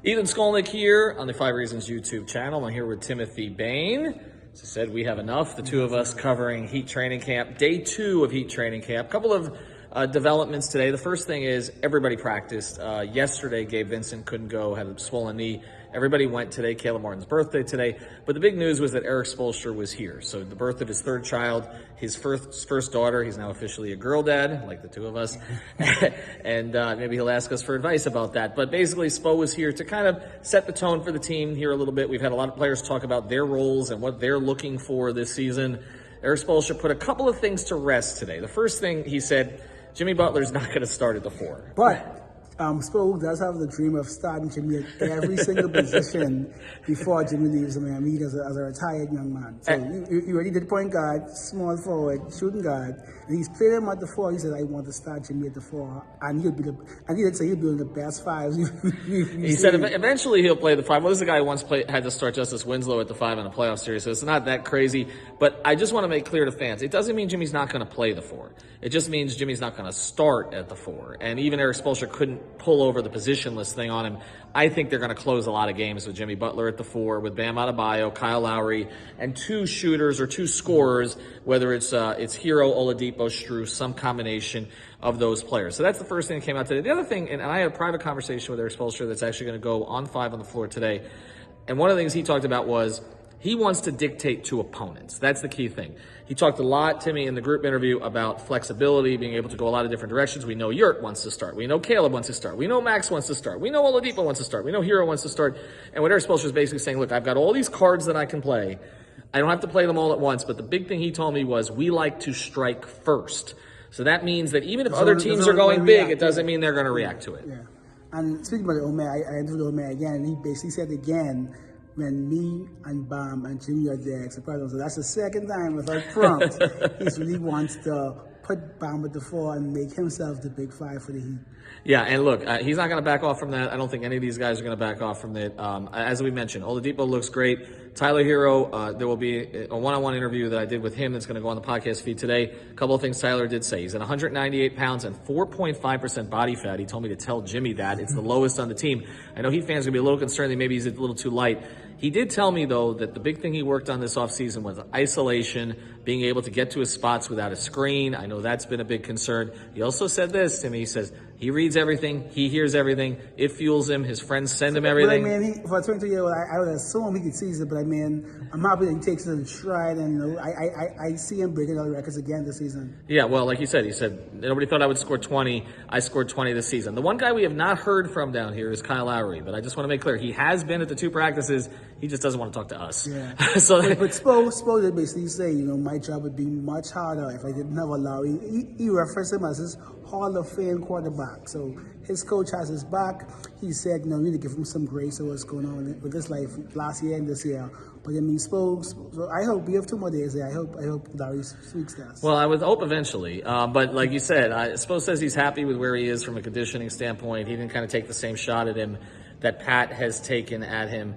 Ethan Skolnick here on the 5 Reasons YouTube channel. I'm here with Timothy Bain. As I said, we have enough. The two of us covering Heat training camp, day 2 of Heat training camp. A couple of developments today. The first thing is everybody practiced. Yesterday, Gabe Vincent couldn't go, had a swollen knee. Everybody went today. Caleb Martin's birthday today. But the big news was that Erik Spoelstra was here. So the birth of his third child, his first daughter. He's now officially a girl dad, like the two of us. And maybe he'll ask us for advice about that. But basically, Spo was here to kind of set the tone for the team here a little bit. We've had a lot of players talk about their roles and what they're looking for this season. Erik Spoelstra put a couple of things to rest today. The first thing he said, Jimmy Butler's not going to start at the 4. But Spo does have the dream of starting Jimmy at every single position before Jimmy leaves Miami as a retired young man. So he already did point guard, small forward, shooting guard, and he's played him at the 4. He said, "I want to start Jimmy at the 4," and he did say he'll be one of the best 5s. He said eventually he'll play the 5. Well, this is a guy who once had to start Justice Winslow at the 5 in a playoff series, so it's not that crazy. But I just want to make clear to fans, it doesn't mean Jimmy's not going to play the 4. It just means Jimmy's not going to start at the 4. And even Erik Spoelstra couldn't pull over the positionless thing on him. I think they're going to close a lot of games with Jimmy Butler at the 4, with Bam Adebayo, Kyle Lowry, and 2 shooters or 2 scorers, whether it's Hero, Oladipo, Strus, some combination of those players. So that's the first thing that came out today. The other thing, and I had a private conversation with Erik Spoelstra that's actually going to go on 5 on the floor today. And one of the things he talked about was he wants to dictate to opponents. That's the key thing. He talked a lot to me in the group interview about flexibility, being able to go a lot of different directions. We know Yurt wants to start. We know Caleb wants to start. We know Max wants to start. We know Oladipo wants to start. We know Hero wants to start. And what Erik Spoelstra is basically saying, look, I've got all these cards that I can play. I don't have to play them all at once. But the big thing he told me was we like to strike first. So that means that even if other teams are going big, it doesn't mean they're going to react to it. Yeah. And speaking about Omer, I interviewed Omer again, and he basically said again, when me and Bam and Jimmy are there, so that's the second time without prompt, he really wants to put Bam at the 4 and make himself the big 5 for the Heat. Yeah, and look, he's not going to back off from that. I don't think any of these guys are going to back off from that. As we mentioned, Oladipo looks great. Tyler Hero, there will be a one-on-one interview that I did with him that's going to go on the podcast feed today. A couple of things Tyler did say. He's at 198 pounds and 4.5% body fat. He told me to tell Jimmy that. It's the lowest on the team. I know Heat fans are going to be a little concerned that maybe he's a little too light. He did tell me, though, that the big thing he worked on this offseason was isolation, being able to get to his spots without a screen. I know that's been a big concern. He also said this to me. He says he reads everything. He hears everything. It fuels him. His friends send him everything. But I mean, for a 22-year-old, I would assume he could see it. But I mean, I'm happy that he takes it in stride. And, you know, I see him breaking all the records again this season. Yeah, well, like you said, he said, nobody thought I would score 20. I scored 20 this season. The one guy we have not heard from down here is Kyle Lowry. But I just want to make clear, he has been at the 2 practices. He just doesn't want to talk to us. Yeah. But Spo did basically say, you know, my job would be much harder if I didn't have a Lowry. He referenced him as his Hall of Fame quarterback. So his coach has his back. He said, you know, we need to give him some grace of what's going on with his life last year and this year. But I mean, so I hope we have 2 more days there. I hope Lowry speaks to us. Well, I would hope eventually. But like you said, Spo says he's happy with where he is from a conditioning standpoint. He didn't kind of take the same shot at him that Pat has taken at him.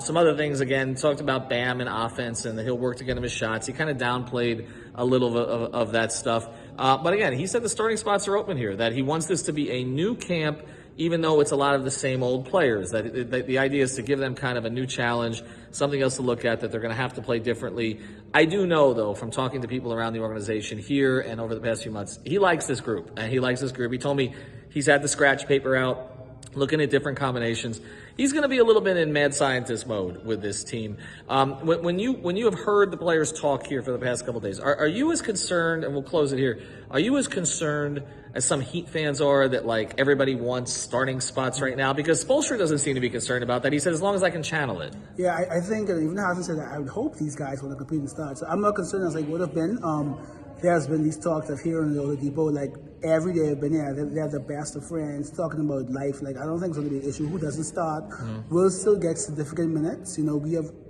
Some other things, again, talked about Bam and offense and that he'll work to get him his shots. He kind of downplayed a little of that stuff. But again, he said the starting spots are open here, that he wants this to be a new camp, even though it's a lot of the same old players. That the idea is to give them kind of a new challenge, something else to look at, that they're going to have to play differently. I do know, though, from talking to people around the organization here and over the past few months, he likes this group. And he likes this group. He told me he's had the scratch paper out, looking at different combinations. He's going to be a little bit in mad scientist mode with this team. When you have heard the players talk here for the past couple of days, are you as concerned, and we'll close it here, are you as concerned as some Heat fans are that, like, everybody wants starting spots right now? Because Spoelstra doesn't seem to be concerned about that. He said, as long as I can channel it. Yeah, I think, even Hassan said that, I would hope these guys want to compete and start. So I'm not concerned as like would have been. There's been these talks of hearing the Oladipo, like, every day I've been there, they're the best of friends, talking about life. Like, I don't think it's going to be an issue. Who doesn't start will still get significant minutes. You know,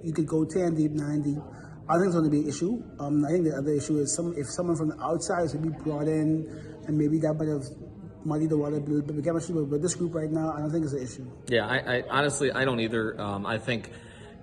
you could go 10 deep, 9 deep. I think it's going to be an issue. I think the other issue is if someone from the outside is to be brought in, and maybe that might have muddy the water, but chemistry. But this group right now, I don't think it's an issue. Yeah, I honestly, I don't either. I think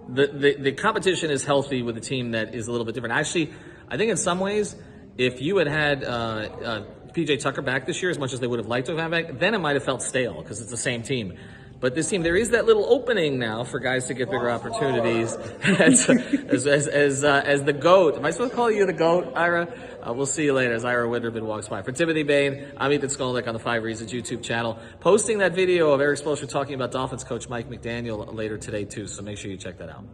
the competition is healthy with a team that is a little bit different. Actually, I think in some ways, if you had PJ Tucker back this year, as much as they would have liked to have him back, then it might have felt stale because it's the same team. But this team, there is that little opening now for guys to get bigger opportunities. as the GOAT, am I supposed to call you the GOAT, Ira? We'll see you later as Ira Winterman walks by. For Timothy Bain, I'm Ethan Skolnick on the 5 Reasons YouTube channel. Posting that video of Erik Spoelstra talking about Dolphins coach Mike McDaniel later today too, so make sure you check that out.